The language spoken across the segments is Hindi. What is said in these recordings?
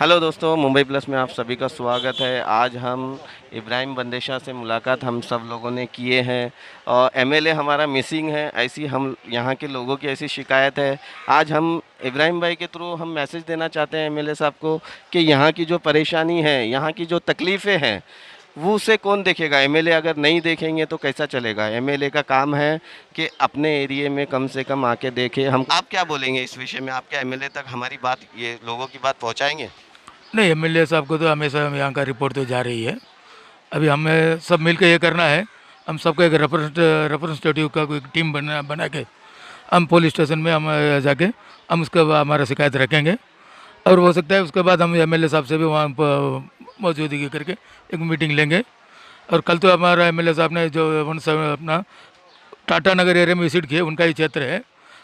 हेलो दोस्तों, मुंबई प्लस में आप सभी का स्वागत है। आज हम इब्राहिम बंदेशा से मुलाकात हम सब लोगों ने किए हैं और एमएलए हमारा मिसिंग है, ऐसी हम यहाँ के लोगों की ऐसी शिकायत है। आज हम इब्राहिम भाई के थ्रू हम मैसेज देना चाहते हैं एमएलए साहब को कि यहाँ की जो परेशानी है, यहाँ की जो तकलीफ़ें हैं, वो उसे कौन देखेगा। एमएलए अगर नहीं देखेंगे तो कैसा चलेगा। एमएलए का काम है कि अपने एरिया में कम से कम आके देखे। हम आप क्या बोलेंगे इस विषय में? आप क्या एमएलए तक हमारी बात, ये लोगों की बात पहुँचाएंगे? नहीं, एमएलए साहब को तो हमेशा यहाँ का रिपोर्ट तो जा रही है। अभी हमें सब मिलकर ये करना है। हम सबको एक रिप्रेजेंटेटिव का कोई टीम बना बना के हम पुलिस स्टेशन में हम जाके हम उसके बाद हमारा शिकायत रखेंगे। और हो सकता है उसके बाद हम एमएलए साहब से भी वहाँ मौजूदगी करके एक मीटिंग लेंगे। और कल तो हमारा एमएलए साहब ने जो अपना टाटा नगर एरिया में विजिट किए, उनका ही क्षेत्र है।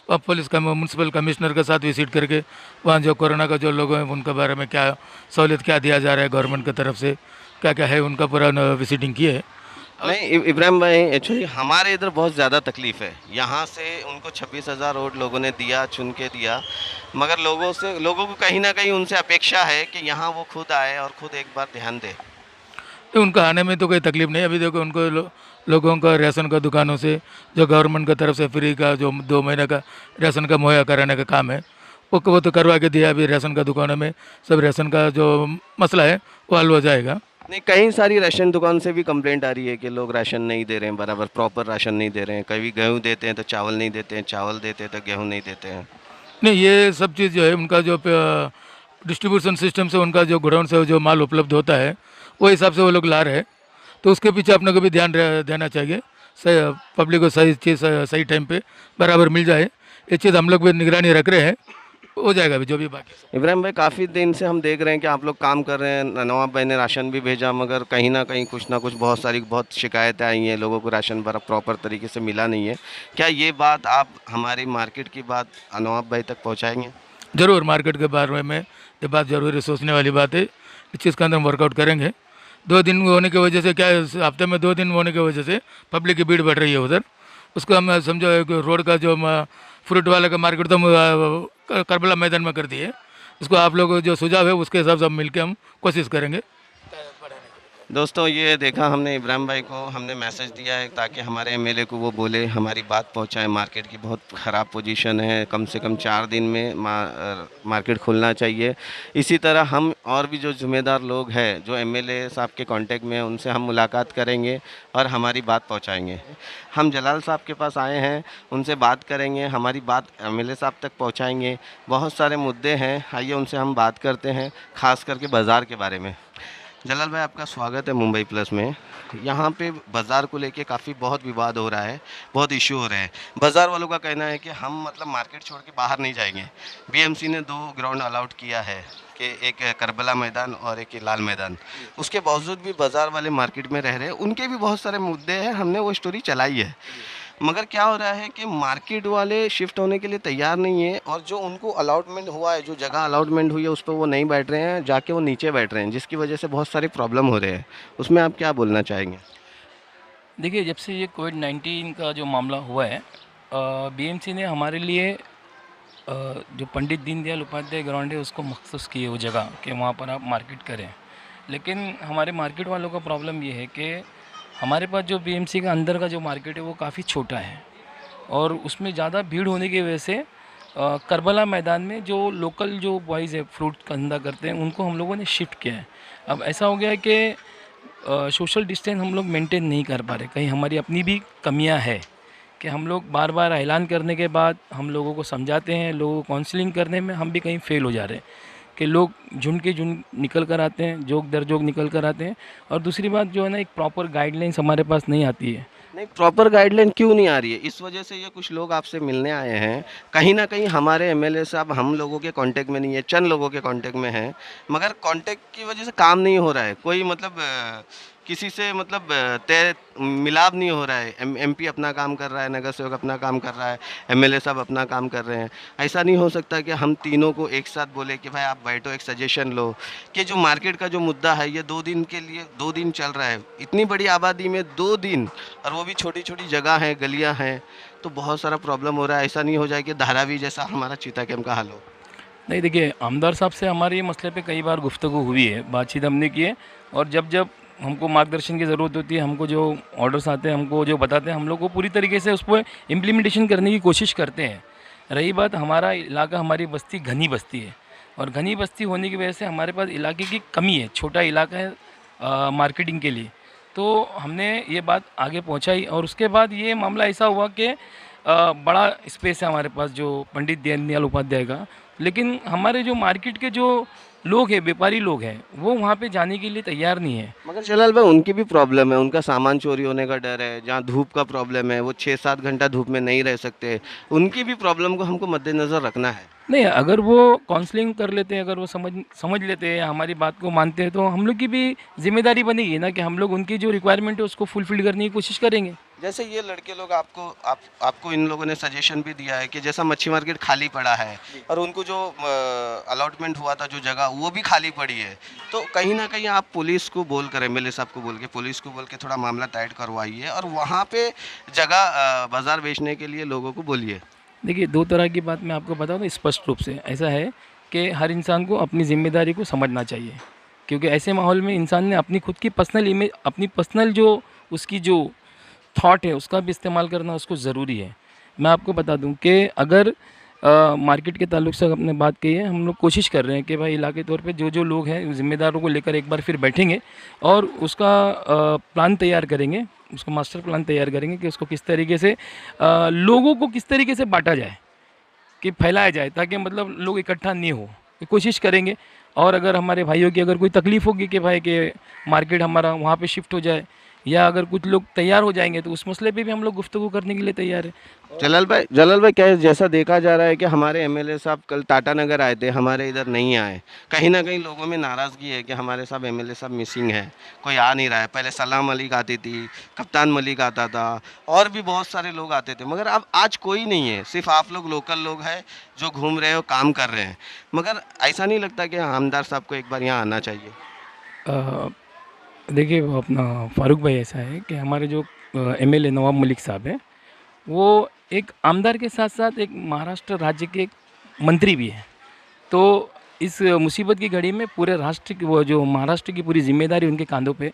वहाँ पुलिस का म्यूनसिपल कमिश्नर के साथ विजिट करके वहाँ जो कोरोना का जो लोग हैं उनके बारे में क्या सहूलियत क्या दिया जा रहा है गवर्नमेंट की तरफ से, क्या क्या है, उनका पूरा विजिटिंग किए है। नहीं इब्राहिम भाई, एक्चुअली हमारे इधर बहुत ज़्यादा तकलीफ़ है। यहाँ से उनको 26,000 वोट लोगों ने दिया, चुन के दिया, मगर लोगों को कहीं ना कहीं उनसे अपेक्षा है कि यहाँ वो खुद आए और खुद एक बार ध्यान दे। तो उनका आने में तो कोई तकलीफ नहीं है। अभी देखो उनको लोगों का राशन का दुकानों से जो गवर्नमेंट की तरफ से फ्री का जो 2 महीने का राशन का मुहैया कराने का काम है वो तो करवा के दिया। अभी राशन का दुकानों में सब राशन का जो मसला है वो हल हो जाएगा। नहीं, कई सारी राशन दुकान से भी कंप्लेंट आ रही है कि लोग राशन नहीं दे रहे हैं, बराबर प्रॉपर राशन नहीं दे रहे हैं। कभी गेहूँ देते हैं तो चावल नहीं देते हैं, चावल देते हैं तो गेहूँ नहीं देते हैं। नहीं, ये सब चीज़ जो है उनका जो डिस्ट्रीब्यूशन सिस्टम से उनका जो गोडाउन से जो माल उपलब्ध होता है वो हिसाब से वो लोग ला रहे हैं। तो उसके पीछे अपने को भी ध्यान देना चाहिए। सही पब्लिक को सही चीज़ सही टाइम पे बराबर मिल जाए, ये चीज़ हम लोग भी निगरानी रख रहे हैं। हो जाएगा अभी जो भी बाकी। इब्राहिम भाई, काफ़ी दिन से हम देख रहे हैं कि आप लोग काम कर रहे हैं। नवाब भाई ने राशन भी भेजा, मगर कहीं ना कुछ बहुत शिकायतें आई हैं। लोगों को राशन प्रॉपर तरीके से मिला नहीं है। क्या ये बात आप हमारी मार्केट की बात नवाब भाई तक पहुंचाएंगे? ज़रूर मार्केट के बारे में ये बात ज़रूर सोचने वाली बात है। इस चीज़ का अंदर हम वर्कआउट करेंगे। 2 दिन होने की वजह से क्या है, हफ्ते में 2 दिन होने की वजह से पब्लिक की भीड़ बढ़ रही है उधर। उसको हम समझो रोड का जो फ्रूट वाले का मार्केट तो हम करबला मैदान में कर दिए। उसको आप लोग जो सुझाव है उसके हिसाब से हम मिलकर हम कोशिश करेंगे। दोस्तों, ये देखा हमने, इब्राहिम भाई को हमने मैसेज दिया है ताकि हमारे एमएलए को वो बोले, हमारी बात पहुंचाए। मार्केट की बहुत ख़राब पोजीशन है, कम से कम 4 दिन में मार्केट खुलना चाहिए। इसी तरह हम और भी जो ज़िम्मेदार लोग हैं जो एमएलए साहब के कांटेक्ट में हैं, उनसे हम मुलाकात करेंगे और हमारी बात पहुँचाएँगे। हम जलाल साहब के पास आए हैं, उनसे बात करेंगे, हमारी बात एमएलए साहब तक पहुँचाएँगे। बहुत सारे मुद्दे हैं, आइए उनसे हम बात करते हैं, ख़ास करके बाज़ार के बारे में। जलाल भाई, आपका स्वागत है मुंबई प्लस में। यहाँ पे बाज़ार को लेके काफ़ी बहुत विवाद हो रहा है, बहुत इशू हो रहे हैं। बाज़ार वालों का कहना है कि हम मतलब मार्केट छोड़ के बाहर नहीं जाएंगे। बीएमसी ने 2 ग्राउंड अलाउड किया है कि एक करबला मैदान और एक लाल मैदान। उसके बावजूद भी बाज़ार वाले मार्केट में रह रहे हैं। उनके भी बहुत सारे मुद्दे हैं, हमने वो स्टोरी चलाई है। मगर क्या हो रहा है कि मार्केट वाले शिफ्ट होने के लिए तैयार नहीं है, और जो उनको अलॉटमेंट हुआ है, जो जगह अलॉटमेंट हुई है, उस पर वो नहीं बैठ रहे हैं, जाके वो नीचे बैठ रहे हैं, जिसकी वजह से बहुत सारी प्रॉब्लम हो रहे हैं। उसमें आप क्या बोलना चाहेंगे? देखिए, जब से ये कोविड-19 का जो मामला हुआ है, बीएमसी ने हमारे लिए जो पंडित दीनदयाल उपाध्याय ग्राउंड है उसको मखसूस की है वो जगह कि वहाँ पर आप मार्केट करें। लेकिन हमारे मार्केट वालों का प्रॉब्लम ये है कि हमारे पास जो बीएमसी का अंदर का जो मार्केट है वो काफ़ी छोटा है, और उसमें ज़्यादा भीड़ होने की वजह से करबला मैदान में जो लोकल जो बॉयज़ है फ्रूट का धंधा करते हैं उनको हम लोगों ने शिफ्ट किया है। अब ऐसा हो गया है कि सोशल डिस्टेंस हम लोग मेंटेन नहीं कर पा रहे। कहीं हमारी अपनी भी कमियां है कि हम लोग बार बार ऐलान करने के बाद हम लोगों को समझाते हैं, लोगों को काउंसलिंग करने में हम भी कहीं फ़ेल हो जा रहे हैं कि लोग झुंड के झुंड निकल कर आते हैं, जोक दर जोक निकल कर आते हैं। और दूसरी बात जो है ना, एक प्रॉपर गाइडलाइंस हमारे पास नहीं आती है। नहीं, प्रॉपर गाइडलाइन क्यों नहीं आ रही है? इस वजह से ये कुछ लोग आपसे मिलने आए हैं। कहीं ना कहीं हमारे एमएलए साहब हम लोगों के कांटेक्ट में नहीं है, चंद लोगों के कांटेक्ट में हैं, मगर कांटेक्ट की वजह से काम नहीं हो रहा है। कोई मतलब किसी से मतलब तय मिलाप नहीं हो रहा है। एमपी अपना काम कर रहा है, नगर सेवक अपना काम कर रहा है, एमएलए साहब अपना काम कर रहे हैं। ऐसा नहीं हो सकता कि हम तीनों को एक साथ बोले कि भाई आप बैठो, एक सजेशन लो कि जो मार्केट का जो मुद्दा है, ये 2 दिन के लिए 2 दिन चल रहा है। इतनी बड़ी आबादी में 2 दिन, और वो भी छोटी छोटी जगह हैं, गलियां हैं, तो बहुत सारा प्रॉब्लम हो रहा है। ऐसा नहीं हो जाए कि धारावी जैसा हमारा चीता कैंप का हाल हो। नहीं देखिए, आमदार साहब से हमारे ये मसले पे कई बार गुफ्तगू हुई है, बातचीत हमने की है। और जब जब हमको मार्गदर्शन की ज़रूरत होती है, हमको जो ऑर्डर्स आते हैं, हमको जो बताते हैं, हम लोग को पूरी तरीके से उस पर इम्प्लीमेंटेशन करने की कोशिश करते हैं। रही बात, हमारा इलाका, हमारी बस्ती घनी बस्ती है, और घनी बस्ती होने की वजह से हमारे पास इलाके की कमी है, छोटा इलाका है मार्केटिंग के लिए। तो हमने ये बात आगे पहुंचाई, और उसके बाद ये मामला ऐसा हुआ कि बड़ा स्पेस है हमारे पास जो पंडित दीनदयाल उपाध्याय का, लेकिन हमारे जो मार्केट के जो लोग हैं, व्यापारी लोग हैं, वो वहाँ पे जाने के लिए तैयार नहीं है। मगर जलाल भाई उनकी भी प्रॉब्लम है, उनका सामान चोरी होने का डर है, जहाँ धूप का प्रॉब्लम है, वो 6-7 घंटा धूप में नहीं रह सकते। उनकी भी प्रॉब्लम को हमको मद्देनज़र रखना है। नहीं, अगर वो काउंसलिंग कर लेते हैं, अगर वो समझ समझ लेते हैं, हमारी बात को मानते हैं, तो हम लोग की भी जिम्मेदारी बनेगी ना कि हम लोग उनकी जो रिक्वायरमेंट है उसको फुलफिल करने की कोशिश करेंगे। जैसे ये लड़के लोग आपको इन लोगों ने सजेशन भी दिया है कि जैसा मच्छी मार्केट खाली पड़ा है और उनको जो अलॉटमेंट हुआ था जो जगह वो भी खाली पड़ी है, तो कहीं ना कहीं आप पुलिस को बोल कर एमएलए साहब को बोल के पुलिस को बोल के थोड़ा मामला टाइट करवाइए और वहाँ पे जगह बाजार बेचने के लिए लोगों को बोलिए। देखिए, दो तरह की बात मैं आपको बताऊँ तो स्पष्ट रूप से ऐसा है कि हर इंसान को अपनी ज़िम्मेदारी को समझना चाहिए, क्योंकि ऐसे माहौल में इंसान ने अपनी खुद की पर्सनल इमेज, अपनी पर्सनल जो उसकी जो थॉट है, उसका भी इस्तेमाल करना उसको ज़रूरी है। मैं आपको बता दूं कि अगर मार्केट के ताल्लुक से आपने बात की है, हम लोग कोशिश कर रहे हैं कि भाई इलाके तौर पे जो जो लोग हैं ज़िम्मेदारों को लेकर एक बार फिर बैठेंगे और उसका प्लान तैयार करेंगे, उसका मास्टर प्लान तैयार करेंगे कि उसको किस तरीके से लोगों को किस तरीके से बांटा जाए, कि फैलाया जाए, ताकि मतलब लोग इकट्ठा नहीं हो, ये कोशिश करेंगे। और अगर हमारे भाइयों की अगर कोई तकलीफ़ होगी कि भाई कि मार्केट हमारा वहाँ पे शिफ्ट हो जाए, या अगर कुछ लोग तैयार हो जाएंगे, तो उस मसले पे भी हम लोग गुफ्तगू करने के लिए तैयार है। जलाल भाई क्या जैसा देखा जा रहा है कि हमारे एमएलए साहब कल टाटा नगर आए थे, हमारे इधर नहीं आए। कहीं ना कहीं लोगों में नाराज़गी है कि हमारे साहब एमएलए साहब मिसिंग है, कोई आ नहीं रहा है। पहले सलाम मलिक आती थी, कप्तान मलिक आता था, और भी बहुत सारे लोग आते थे, मगर अब आज कोई नहीं है। सिर्फ आप लोग लोकल लोग हैं जो घूम रहे हो, काम कर रहे हैं। मगर ऐसा नहीं लगता कि आमदार साहब को एक बार यहाँ आना चाहिए? अ, देखिए, वो अपना फारूक भाई, ऐसा है कि हमारे जो एमएलए नवाब मलिक साहब हैं, वो एक आमदार के साथ साथ एक महाराष्ट्र राज्य के एक मंत्री भी हैं। तो इस मुसीबत की घड़ी में पूरे राष्ट्र की, वो जो महाराष्ट्र की पूरी जिम्मेदारी उनके कंधों पे,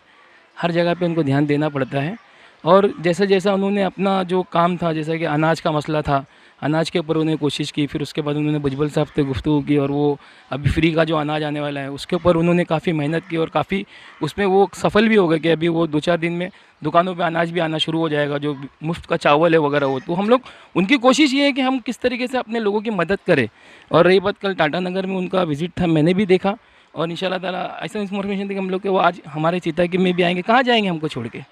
हर जगह पे उनको ध्यान देना पड़ता है। और जैसा जैसा उन्होंने अपना जो काम था, जैसा कि अनाज का मसला था, अनाज के ऊपर उन्होंने कोशिश की, फिर उसके बाद उन्होंने भुजबल साहब से गुफ्तगू की, और वो अभी फ्री का जो अनाज आने वाला है उसके ऊपर उन्होंने काफ़ी मेहनत की, और काफ़ी उसमें वो सफल भी हो गए कि अभी वो 2-4 दिन में दुकानों पे अनाज भी आना शुरू हो जाएगा, जो मुफ्त का चावल है वगैरह वो। तो हम लोग, उनकी कोशिश ये है कि हम किस तरीके से अपने लोगों की मदद करें। और रही बात, कल टाटा नगर में उनका विज़िट था, मैंने भी देखा, और इंशाल्लाह ताला ऐसा इन्फॉर्मेशन थी कि हम लोग के वो आज हमारे चिताकी में भी आएंगे। कहाँ जाएंगे हमको छोड़ के?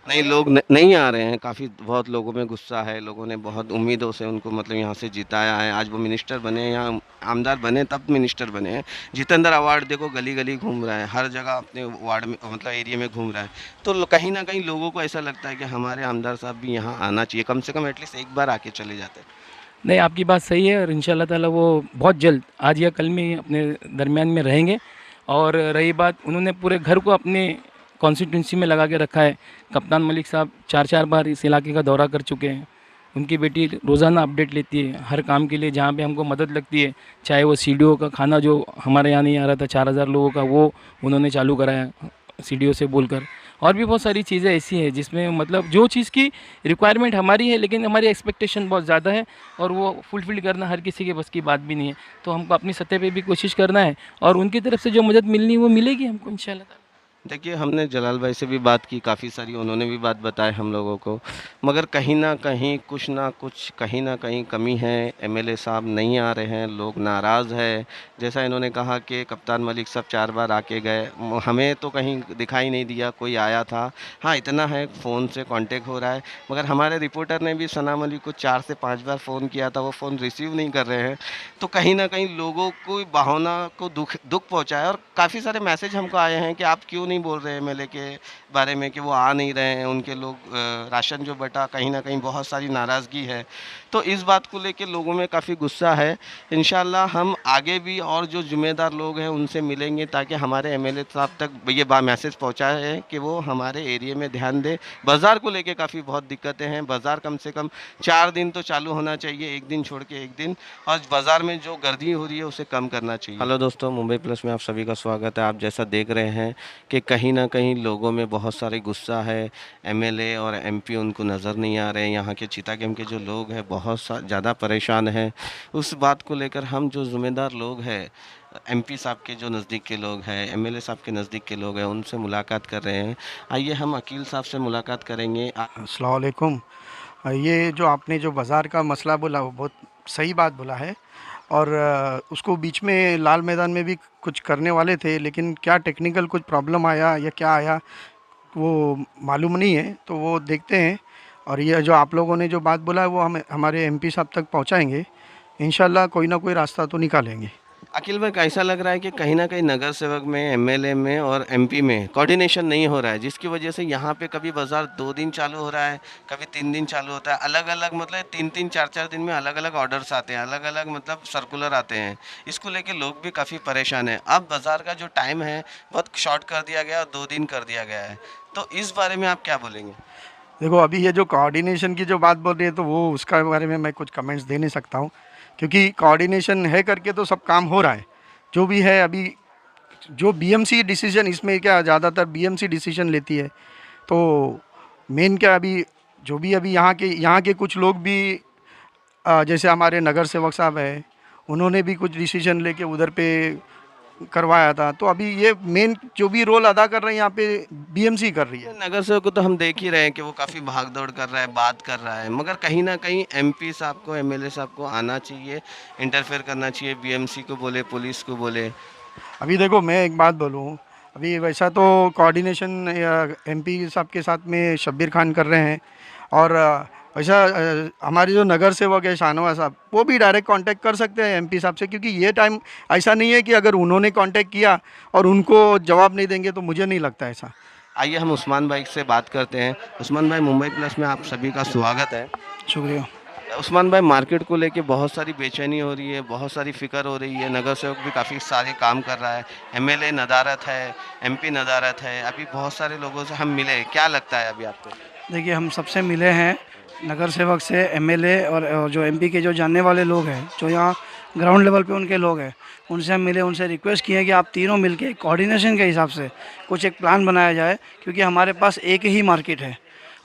नहीं, लोग नहीं आ रहे हैं। काफ़ी बहुत लोगों में गुस्सा है, लोगों ने बहुत उम्मीदों से उनको मतलब यहाँ से जिताया है। आज वो मिनिस्टर बने, यहाँ आमदार बने तब मिनिस्टर बने हैं। जितेंद्र अवार्ड देखो गली गली घूम रहा है, हर जगह अपने वार्ड में मतलब एरिया में घूम रहा है। तो कहीं ना कहीं लोगों को ऐसा लगता है कि हमारे आमदार साहब भी यहाँ आना चाहिए, कम से कम एटलीस्ट एक बार आके चले जाते हैं। नहीं, आपकी बात सही है, और इंशाल्लाह ताला वो बहुत जल्द आज या कल में ही अपने दरमियान में रहेंगे। और रही बात, उन्होंने पूरे घर को अपने कॉन्स्टिट्यूंसी में लगा के रखा है। कप्तान मलिक साहब 4-4 बार इस इलाके का दौरा कर चुके हैं। उनकी बेटी रोज़ाना अपडेट लेती है हर काम के लिए, जहाँ पे हमको मदद लगती है। चाहे वो सीडीओ का खाना जो हमारे यहाँ नहीं आ रहा था 4000 लोगों का, वो उन्होंने चालू कराया सीडीओ से बोलकर। और भी बहुत सारी चीज़ें ऐसी हैं जिसमें मतलब जो चीज़ की रिक्वायरमेंट हमारी है, लेकिन हमारी एक्सपेक्टेशन बहुत ज़्यादा है, और वो फुलफ़िल करना हर किसी के बस की बात भी नहीं है। तो हमको अपनी सतह पे भी कोशिश करना है, और उनकी तरफ से जो मदद मिलनी है वो मिलेगी हमको इंशाल्लाह। देखिए, हमने जलाल भाई से भी बात की काफ़ी सारी, उन्होंने भी बात बताए हम लोगों को, मगर कहीं ना कहीं कुछ ना कुछ कहीं ना कहीं कमी है। एमएलए साहब नहीं आ रहे हैं, लोग नाराज़ है। जैसा इन्होंने कहा कि कप्तान मलिक साहब 4 बार आके गए, हमें तो कहीं दिखाई नहीं दिया कोई आया था। हाँ, इतना है फ़ोन से कांटेक्ट हो रहा है, मगर हमारे रिपोर्टर ने भी सना मलिक को 4 से 5 बार फ़ोन किया था, वो फ़ोन रिसीव नहीं कर रहे हैं। तो कहीं ना कहीं लोगों को भावना को दुख पहुँचा है, और काफ़ी सारे मैसेज हमको आए हैं कि आप क्यों नहीं बोल रहे एमएलए के बारे में कि वो आ नहीं रहे हैं, उनके लोग राशन जो बटा कहीं ना कहीं बहुत सारी नाराज़गी है। तो इस बात को लेके लोगों में काफ़ी गुस्सा है। इंशाल्लाह हम आगे भी और जो ज़िम्मेदार लोग हैं उनसे मिलेंगे ताकि हमारे एमएलए साहब तक ये मैसेज पहुंचाए कि वो हमारे एरिया में ध्यान दें। बाज़ार को लेके काफ़ी बहुत दिक्कतें हैं। बाज़ार कम से कम 4 दिन तो चालू होना चाहिए, एक दिन छोड़ के एक दिन, और बाज़ार में जो गर्दी हो रही है उसे कम करना चाहिए। हेलो दोस्तों, मुंबई प्लस में आप सभी का स्वागत है। आप जैसा देख रहे हैं कि कहीं ना कहीं लोगों में बहुत सारे गुस्सा है। एमएलए और एमपी उनको नज़र नहीं आ रहे हैं। यहाँ के चितागम के जो लोग हैं बहुत ज़्यादा परेशान हैं। उस बात को लेकर हम जो ज़िम्मेदार लोग हैं, एमपी साहब के जो नज़दीक के लोग हैं, एमएलए साहब के नज़दीक के लोग हैं, उनसे मुलाकात कर रहे हैं। आइए हम अकील साहब से मुलाकात करेंगे। अस्सलाम वालेकुम। ये जो आपने जो बाज़ार का मसला बोला वो बहुत सही बात बोला है। और उसको बीच में लाल मैदान में भी कुछ करने वाले थे, लेकिन क्या टेक्निकल कुछ प्रॉब्लम आया या क्या आया वो मालूम नहीं है, तो वो देखते हैं। और ये जो आप लोगों ने जो बात बोला है वो हम हमारे एमपी साहब तक पहुंचाएंगे। इंशाल्लाह कोई ना कोई रास्ता तो निकालेंगे। अकील भाई, कैसा लग रहा है कि कहीं ना कहीं नगर सेवक में, एमएलए में और एमपी में कोऑर्डिनेशन नहीं हो रहा है, जिसकी वजह से यहाँ पे कभी बाज़ार 2 दिन चालू हो रहा है, कभी 3 दिन चालू होता है, अलग अलग मतलब 3-3 4-4 दिन में अलग अलग ऑर्डर्स आते हैं, अलग अलग मतलब सर्कुलर आते हैं। इसको लेके लोग भी काफ़ी परेशान हैं। अब बाज़ार का जो टाइम है बहुत शॉर्ट कर दिया गया और 2 दिन कर दिया गया है। तो इस बारे में आप क्या बोलेंगे? देखो, अभी ये जो कोऑर्डिनेशन की जो बात बोल रही है तो वो उसका बारे में मैं कुछ कमेंट्स दे नहीं सकता हूँ, क्योंकि कोऑर्डिनेशन है करके तो सब काम हो रहा है। जो भी है अभी, जो बीएमसी डिसीजन, इसमें क्या ज़्यादातर बीएमसी डिसीजन लेती है, तो मेन क्या अभी जो भी अभी यहाँ के कुछ लोग भी जैसे हमारे नगर सेवक साहब हैं, उन्होंने भी कुछ डिसीजन लेके उधर पे करवाया था। तो अभी ये मेन जो भी रोल अदा कर रहे हैं यहाँ पे बीएमसी कर रही है। नगर सेवक को तो हम देख ही रहे हैं कि वो काफ़ी भाग दौड़ कर रहा है, बात कर रहा है, मगर कहीं ना कहीं एमपी साहब को, एमएलए साहब को आना चाहिए, इंटरफेयर करना चाहिए, बीएमसी को बोले, पुलिस को बोले। अभी देखो, मैं एक बात बोलूँ, अभी वैसा तो कोऑर्डिनेशन एमपी साहब के साथ में शब्बीर खान कर रहे हैं। और वैसा हमारे जो नगर सेवक है शाहनवाज साहब, वो भी डायरेक्ट कांटेक्ट कर सकते हैं एमपी साहब से, क्योंकि ये टाइम ऐसा नहीं है कि अगर उन्होंने कांटेक्ट किया और उनको जवाब नहीं देंगे, तो मुझे नहीं लगता ऐसा। आइए हम उस्मान भाई से बात करते हैं। उस्मान भाई, मुंबई प्लस में आप सभी का स्वागत है। शुक्रिया। उस्मान भाई, मार्केट को लेके बहुत सारी बेचैनी हो रही है, बहुत सारी फिक्र हो रही है, नगर सेवक भी काफ़ी सारे काम कर रहा है, एमएलए नदारत है, एमपी नदारत है, अभी बहुत सारे लोगों से हम मिले, क्या लगता है अभी आपको? देखिए, हम सबसे मिले हैं, नगर सेवक से, एमएलए और जो एमपी के जो जानने वाले लोग हैं, जो यहाँ ग्राउंड लेवल पे उनके लोग हैं, उनसे हम मिले, उनसे रिक्वेस्ट किए कि आप तीनों मिलके कोऑर्डिनेशन के हिसाब से कुछ एक प्लान बनाया जाए, क्योंकि हमारे पास एक ही मार्केट है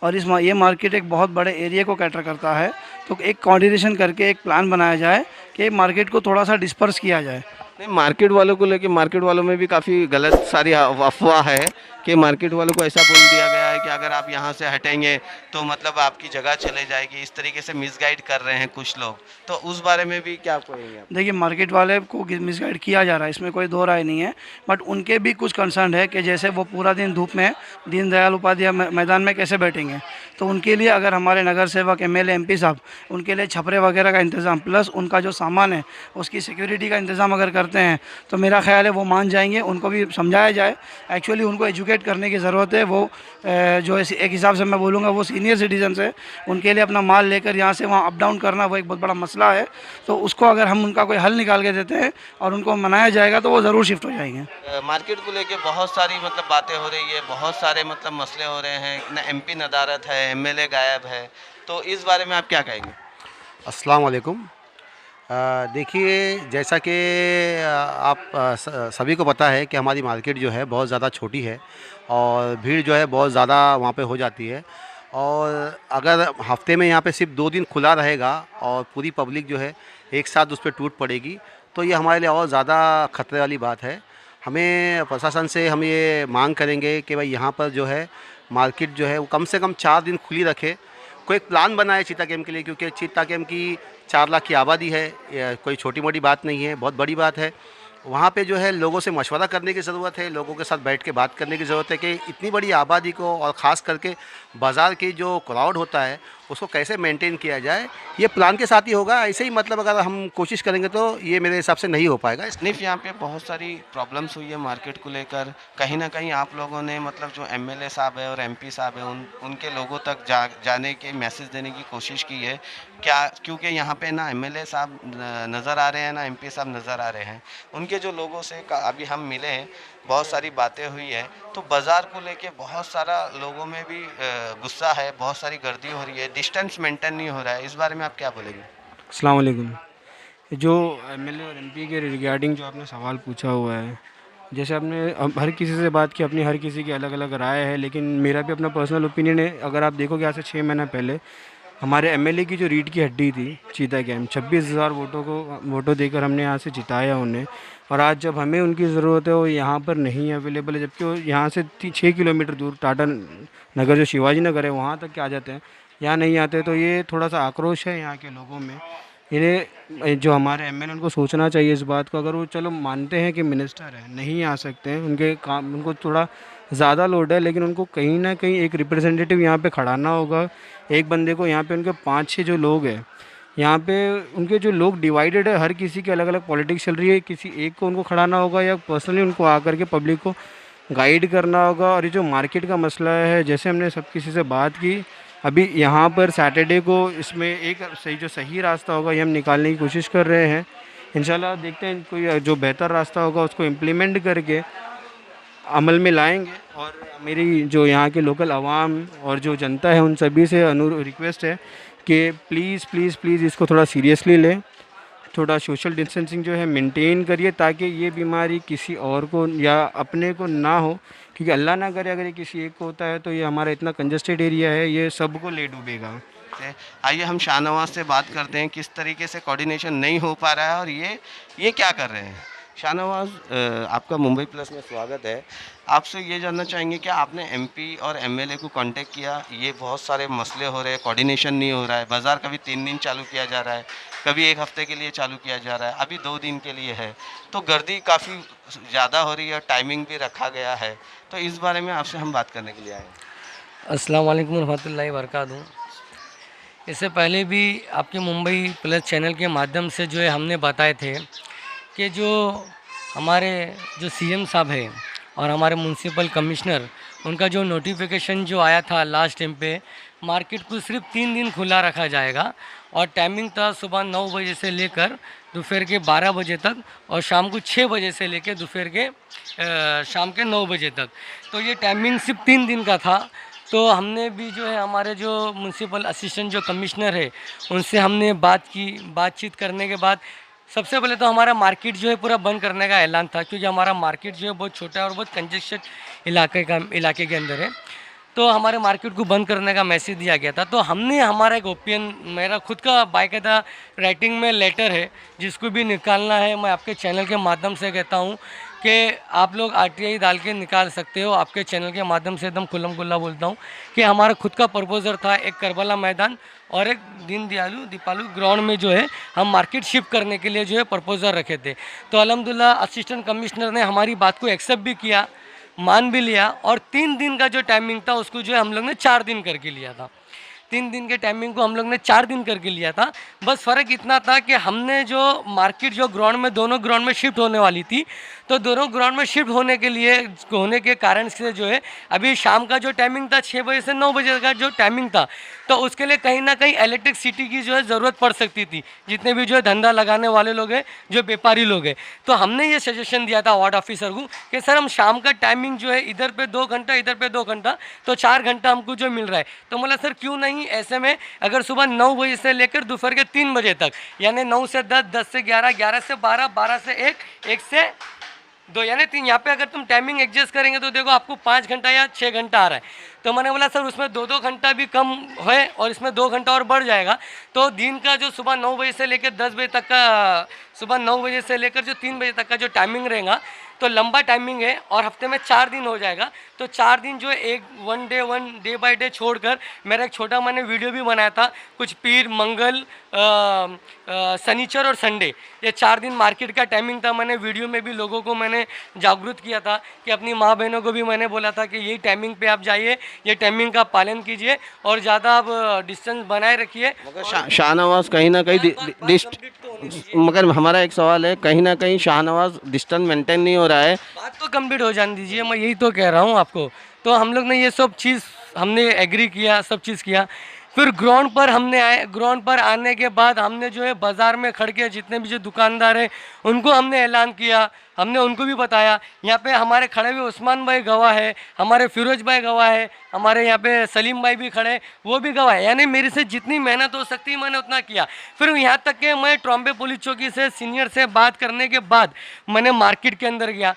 और ये मार्केट एक बहुत बड़े एरिया को कैटर करता है। तो एक कोऑर्डिनेशन करके एक प्लान बनाया जाए कि मार्केट को थोड़ा सा डिस्पर्स किया जाए। नहीं, मार्केट वालों को लेके, मार्केट वालों में भी काफ़ी गलत सारी अफवाह है कि मार्केट वालों को ऐसा बोल दिया गया है कि अगर आप यहाँ से हटेंगे तो मतलब आपकी जगह चले जाएगी, इस तरीके से मिसगाइड कर रहे हैं कुछ लोग। तो उस बारे में भी क्या कहेंगे आप? देखिए, मार्केट वाले को मिसगाइड किया जा रहा है, इसमें कोई दो राय नहीं है, बट उनके भी कुछ कंसर्न है कि जैसे वो पूरा दिन धूप में दीनदयाल उपाध्याय मैदान में कैसे बैठेंगे। तो उनके लिए अगर हमारे नगर सेवक, एमएलए, एमपी साहब उनके लिए छपरे वगैरह का इंतज़ाम प्लस उनका जो सामान है उसकी सिक्योरिटी का इंतज़ाम अगर करते हैं तो मेरा ख्याल है वो मान जाएंगे। उनको भी समझाया जाए, एक्चुअली उनको एजुकेट करने की ज़रूरत है। वो जो एक हिसाब से मैं बोलूँगा वो सीनियर सिटीजन है, उनके लिए अपना माल लेकर यहाँ से वहाँ अप डाउन करना वो एक बहुत बड़ा मसला है। तो उसको अगर हम उनका कोई हल निकाल के देते हैं और उनको मनाया जाएगा तो वो ज़रूर शिफ्ट हो जाएंगे। मार्केट को लेके बहुत सारी मतलब बातें हो रही है, बहुत सारे मतलब मसले हो रहे हैं, ना एमपी नदारत है, एमएलए गायब है, तो इस बारे में आप क्या कहेंगे? अस्सलाम वालेकुम। देखिए, जैसा कि आप सभी को पता है कि हमारी मार्केट जो है बहुत ज़्यादा छोटी है और भीड़ जो है बहुत ज़्यादा वहाँ पे हो जाती है। और अगर हफ्ते में यहाँ पे सिर्फ 2 दिन खुला रहेगा और पूरी पब्लिक जो है एक साथ उस पर टूट पड़ेगी, तो ये हमारे लिए और ज़्यादा ख़तरे वाली बात है। हमें प्रशासन से हम ये मांग करेंगे कि भाई यहाँ पर जो है मार्केट जो है वो कम से कम 4 दिन खुली रखे, कोई एक प्लान बनाए चीता गेम के लिए, क्योंकि चीता गेम की 4 लाख की आबादी है, कोई छोटी मोटी बात नहीं है, बहुत बड़ी बात है। वहाँ पे जो है लोगों से मशवरा करने की ज़रूरत है, लोगों के साथ बैठ के बात करने की ज़रूरत है कि इतनी बड़ी आबादी को, और ख़ास करके बाज़ार की जो क्राउड होता है उसको कैसे मेंटेन किया जाए, ये प्लान के साथ ही होगा। ऐसे ही मतलब अगर हम कोशिश करेंगे तो ये मेरे हिसाब से नहीं हो पाएगा। निफ यहाँ पे बहुत सारी प्रॉब्लम्स हुई है मार्केट को लेकर। कहीं ना कहीं आप लोगों ने मतलब जो एमएलए साहब है और एमपी साहब है उनके लोगों तक जाने के मैसेज देने की कोशिश की है क्या? क्योंकि यहाँ पे ना एमएलए साहब नज़र आ रहे हैं ना एमपी साहब नज़र आ रहे हैं। उनके जो लोगों से अभी हम मिले हैं, बहुत सारी बातें हुई है, तो बाज़ार को लेके बहुत सारा लोगों में भी गुस्सा है, बहुत सारी गर्दी हो रही है, डिस्टेंस मेंटेन नहीं हो रहा है। इस बारे में आप क्या बोलेंगे? अस्सलाम वालेकुम। जो एमएलए और एमपी के रिगार्डिंग जो आपने सवाल पूछा हुआ है, जैसे आपने हर किसी से बात की, अपनी हर किसी की अलग अलग राय है, लेकिन मेरा भी अपना पर्सनल ओपिनियन है। अगर आप देखोगे आज से 6 महीना पहले हमारे एमएलए की जो रीढ़ की हड्डी थी चीता कैंप, 26,000 वोटों देकर हमने यहाँ से जिताया उन्हें। और आज जब हमें उनकी ज़रूरत है वो यहाँ पर नहीं अवेलेबल है, जबकि वो यहाँ से 6 किलोमीटर दूर टाटा नगर जो शिवाजी नगर है वहाँ तक के आ जाते हैं, यहाँ नहीं आते। तो ये थोड़ा सा आक्रोश है यहाँ के लोगों में। इन्हें जो हमारे एमएलए उनको सोचना चाहिए इस बात को। अगर वो चलो मानते हैं कि मिनिस्टर है नहीं आ सकते हैं, उनके काम उनको थोड़ा ज़्यादा लोड है, लेकिन उनको कहीं ना कहीं एक रिप्रेजेंटेटिव यहाँ पे खड़ाना होगा। एक बंदे को यहाँ पे उनके 5-6 जो लोग हैं यहाँ पे, उनके जो लोग डिवाइडेड है, हर किसी की अलग अलग पॉलिटिक्स चल रही है, किसी एक को उनको खड़ाना होगा या पर्सनली उनको आकर के पब्लिक को गाइड करना होगा। और ये जो मार्केट का मसला है, जैसे हमने सब किसी से बात की, अभी यहाँ पर सैटरडे को इसमें एक सही रास्ता होगा ये हम निकालने की कोशिश कर रहे हैं। इंशाल्लाह देखते हैं कोई जो बेहतर रास्ता होगा उसको इम्प्लीमेंट करके अमल में लाएंगे। और मेरी जो यहाँ के लोकल आवाम और जो जनता है उन सभी से रिक्वेस्ट है कि प्लीज़ प्लीज़ प्लीज़ इसको थोड़ा सीरियसली लें, थोड़ा सोशल डिस्टेंसिंग जो है मेंटेन करिए, ताकि ये बीमारी किसी और को या अपने को ना हो। क्योंकि अल्लाह ना करे अगर ये किसी एक को होता है तो ये हमारा इतना कंजस्टेड एरिया है, ये सबको ले डूबेगा। आइए हम शाहनवाज से बात करते हैं, किस तरीके से कोऑर्डिनेशन नहीं हो पा रहा है और ये क्या कर रहे हैं। शाहनवाज, आपका मुंबई प्लस में स्वागत है। आपसे ये जानना चाहेंगे कि आपने एमपी और एमएलए को कांटेक्ट किया? ये बहुत सारे मसले हो रहे हैं, कोऑर्डिनेशन नहीं हो रहा है, बाज़ार कभी 3 दिन चालू किया जा रहा है, कभी 1 हफ्ते के लिए चालू किया जा रहा है, अभी 2 दिन के लिए है, तो गर्दी काफ़ी ज़्यादा हो रही है, टाइमिंग भी रखा गया है, तो इस बारे में आपसे हम बात करने के लिए आए हैं। अस्सलाम वालेकुम रहमतुल्लाहि वबरकातुहू। इससे पहले भी आपके मुंबई प्लस चैनल के माध्यम से जो है हमने बताए थे कि जो हमारे जो सीएम साहब है और हमारे म्यूनसिपल कमिश्नर, उनका जो नोटिफिकेशन जो आया था लास्ट टाइम पे, मार्केट को सिर्फ 3 दिन खुला रखा जाएगा और टाइमिंग था सुबह 9 बजे से लेकर दोपहर के 12 बजे तक और शाम को 6 बजे से लेकर दोपहर के शाम के 9 बजे तक। तो ये टाइमिंग सिर्फ 3 दिन का था। तो हमने भी जो है हमारे जो म्यूनसिपल असिस्टेंट जो कमिश्नर है उनसे हमने बातचीत करने के बाद सबसे पहले तो हमारा मार्केट जो है पूरा बंद करने का ऐलान था, क्योंकि हमारा मार्केट जो है बहुत छोटा है और बहुत कंजेस्टेड इलाके के अंदर है। तो हमारे मार्केट को बंद करने का मैसेज दिया गया था। तो हमने हमारा एक ओपिनियन, मेरा खुद का बाकायदा राइटिंग में लेटर है जिसको भी निकालना है, मैं आपके चैनल के माध्यम से कहता हूँ कि आप लोग आरटीआई डाल के निकाल सकते हो। आपके चैनल के माध्यम से एकदम खुल्लम खुल्ला बोलता हूँ कि हमारा खुद का प्रपोजर था एक करबला मैदान और एक दीपालू ग्राउंड में जो है हम मार्केट शिफ्ट करने के लिए जो है प्रपोजल रखे थे। तो अल्हम्दुलिल्लाह असिस्टेंट कमिश्नर ने हमारी बात को एक्सेप्ट भी किया, मान भी लिया और 3 दिन का जो टाइमिंग था उसको जो है हम लोग ने 4 दिन करके लिया था। 3 दिन के टाइमिंग को हम लोग ने 4 दिन करके लिया था। बस फ़र्क इतना था कि हमने जो मार्केट जो ग्राउंड में दोनों ग्राउंड में शिफ्ट होने वाली थी, तो दोनों ग्राउंड में शिफ्ट होने के कारण से जो है अभी शाम का जो टाइमिंग था 6 बजे से 9 बजे का जो टाइमिंग था, तो उसके लिए कहीं ना कहीं इलेक्ट्रिसिटी की जो है ज़रूरत पड़ सकती थी, जितने भी जो है धंधा लगाने वाले लोग हैं, जो व्यापारी लोग हैं। तो हमने ये सजेशन दिया था वार्ड ऑफिसर को कि सर हम शाम का टाइमिंग जो है इधर पे 2 घंटा इधर पे 2 घंटा, तो 4 घंटा हमको जो मिल रहा है। तो बोला सर क्यों नहीं, ऐसे में अगर सुबह 9 बजे से लेकर दोपहर के 3 बजे तक, यानी 9 से 10, 10 से 11, 11 से 12, 12 से 1, 1 से 2 यानी 3, यहाँ पे अगर तुम टाइमिंग एडजस्ट करेंगे तो देखो आपको 5 घंटा या 6 घंटा आ रहा है। तो मैंने बोला सर उसमें 2-2 घंटा भी कम है और इसमें 2 घंटा और बढ़ जाएगा। तो दिन का जो सुबह 9 बजे से लेकर 10 बजे तक का, सुबह 9 बजे से लेकर जो 3 बजे तक का जो टाइमिंग रहेगा तो लंबा टाइमिंग है और हफ्ते में 4 दिन हो जाएगा। तो 4 दिन जो है वन डे बाय डे छोड़कर मेरा एक छोटा मैंने वीडियो भी बनाया था, कुछ पीर, मंगल, शनिचर और संडे, ये 4 दिन मार्केट का टाइमिंग था। मैंने वीडियो में भी लोगों को मैंने जागरूक किया था कि अपनी माँ बहनों को भी मैंने बोला था कि यही टाइमिंग पे आप जाइए ये टाइमिंग का पालन कीजिए और ज़्यादा आप डिस्टेंस बनाए रखिए। मगर शाहनवाज कहीं ना कहीं मगर हमारा एक सवाल है, कहीं ना कहीं शाहनवाज डिस्टेंस मेंटेन नहीं हो रहा है। बात तो कंप्लीट हो जाने दीजिए, मैं यही तो कह रहा हूँ आपको। तो हम लोग ने ये सब चीज़ हमने एग्री किया, सब चीज़ किया, फिर ग्राउंड पर हमने आए। ग्राउंड पर आने के बाद हमने जो है बाज़ार में खड़ के जितने भी जो दुकानदार हैं उनको हमने ऐलान किया, हमने उनको भी बताया। यहाँ पे हमारे खड़े हुए उस्मान भाई गवाह है, हमारे फिरोज भाई गवाह है, हमारे यहाँ पे सलीम भाई भी खड़े, वो भी गवाह है। यानी मेरे से जितनी मेहनत हो सकती है मैंने उतना किया। फिर यहाँ तक कि मैं ट्रॉम्बे पुलिस चौकी से सीनियर से बात करने के बाद मैंने मार्केट के अंदर गया,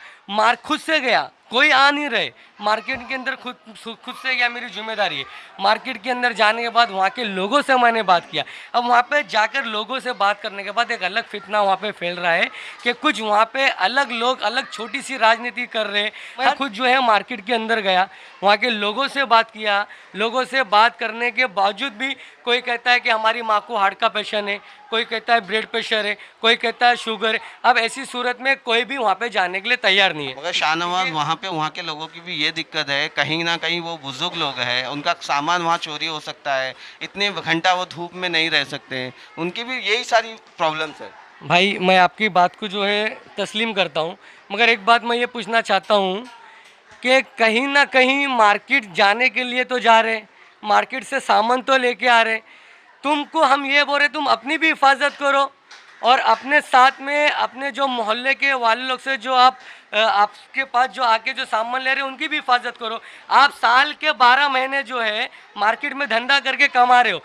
खुद से गया, कोई आ नहीं रहे, मार्केट के अंदर खुद से गया, मेरी जिम्मेदारी है। मार्केट के अंदर जाने के बाद वहाँ के लोगों से मैंने बात किया। अब वहाँ पे जाकर लोगों से बात करने के बाद एक अलग फितना वहाँ पे फैल रहा है कि कुछ वहाँ पे अलग लोग अलग छोटी सी राजनीति कर रहे हैं। मैं खुद जो है मार्केट के अंदर गया, वहाँ के लोगों से बात किया। लोगों से बात करने के बावजूद भी कोई कहता है कि हमारी माँ को हार्ट का पेशेंट है, कोई कहता है ब्लड प्रेशर है, कोई कहता है शुगर है। अब ऐसी सूरत में कोई भी वहाँ पे जाने के लिए तैयार नहीं है। मगर शाहनवाज वहाँ के लोगों की भी ये दिक्कत है, कहीं ना कहीं वो बुजुर्ग लोग हैं, उनका सामान वहाँ चोरी हो सकता है, इतने घंटा वो धूप में नहीं रह सकते हैं, उनकी भी यही सारी प्रॉब्लम्स है। भाई मैं आपकी बात को जो है तस्लीम करता हूँ, मगर एक बात मैं ये पूछना चाहता हूँ कि कहीं ना कहीं मार्केट जाने के लिए तो जा रहे, मार्केट से सामान तो लेके आ रहे, तुमको हम ये बोल रहे तुम अपनी भी हिफाजत करो और अपने साथ में अपने जो मोहल्ले के वाले लोग से जो आपके पास जो आके जो सामान ले रहे हैं उनकी भी हिफाजत करो। आप साल के 12 महीने जो है मार्केट में धंधा करके कमा रहे हो।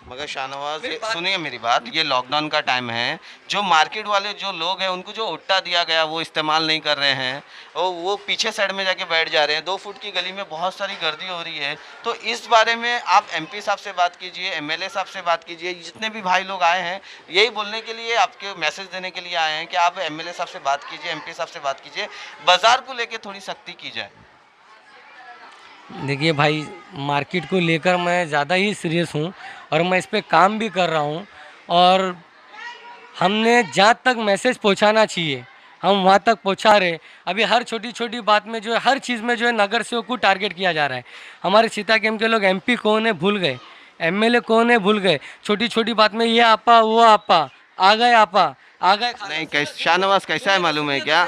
मगर शाहनवाज सुनिए मेरी बात, ये लॉकडाउन का टाइम है, जो मार्केट वाले जो लोग हैं उनको जो उट्टा दिया गया वो इस्तेमाल नहीं कर रहे हैं, और वो पीछे साइड में जाके बैठ जा रहे हैं। 2 फुट की गली में बहुत सारी गर्दी हो रही है। तो इस बारे में आप एमपी साहब से बात कीजिए, एमएलए साहब से बात कीजिए, जितने भी भाई लोग आए हैं यही बोलने के लिए, आपके मैसेज देने के लिए आए हैं कि आप एमएलए साहब से बात कीजिए, एमपी साहब से बात कीजिए, बाज़ार को लेकर थोड़ी सख्ती की जाए। देखिए भाई, मार्केट को लेकर मैं ज़्यादा ही सीरियस हूँ और मैं इस पे काम भी कर रहा हूँ, और हमने जहाँ तक मैसेज पहुँचाना चाहिए हम वहाँ तक पहुँचा रहे। अभी हर छोटी छोटी बात में जो है, हर चीज़ में जो है नगर सेवक को टारगेट किया जा रहा है। हमारे सीता कैंप के लोग एमपी कौन है भूल गए, एमएलए कौन है भूल गए। छोटी छोटी बात में ये आपा वो आपा आ गए, आपा आ गए। नहीं शाहनवाज कैसा है मालूम है क्या,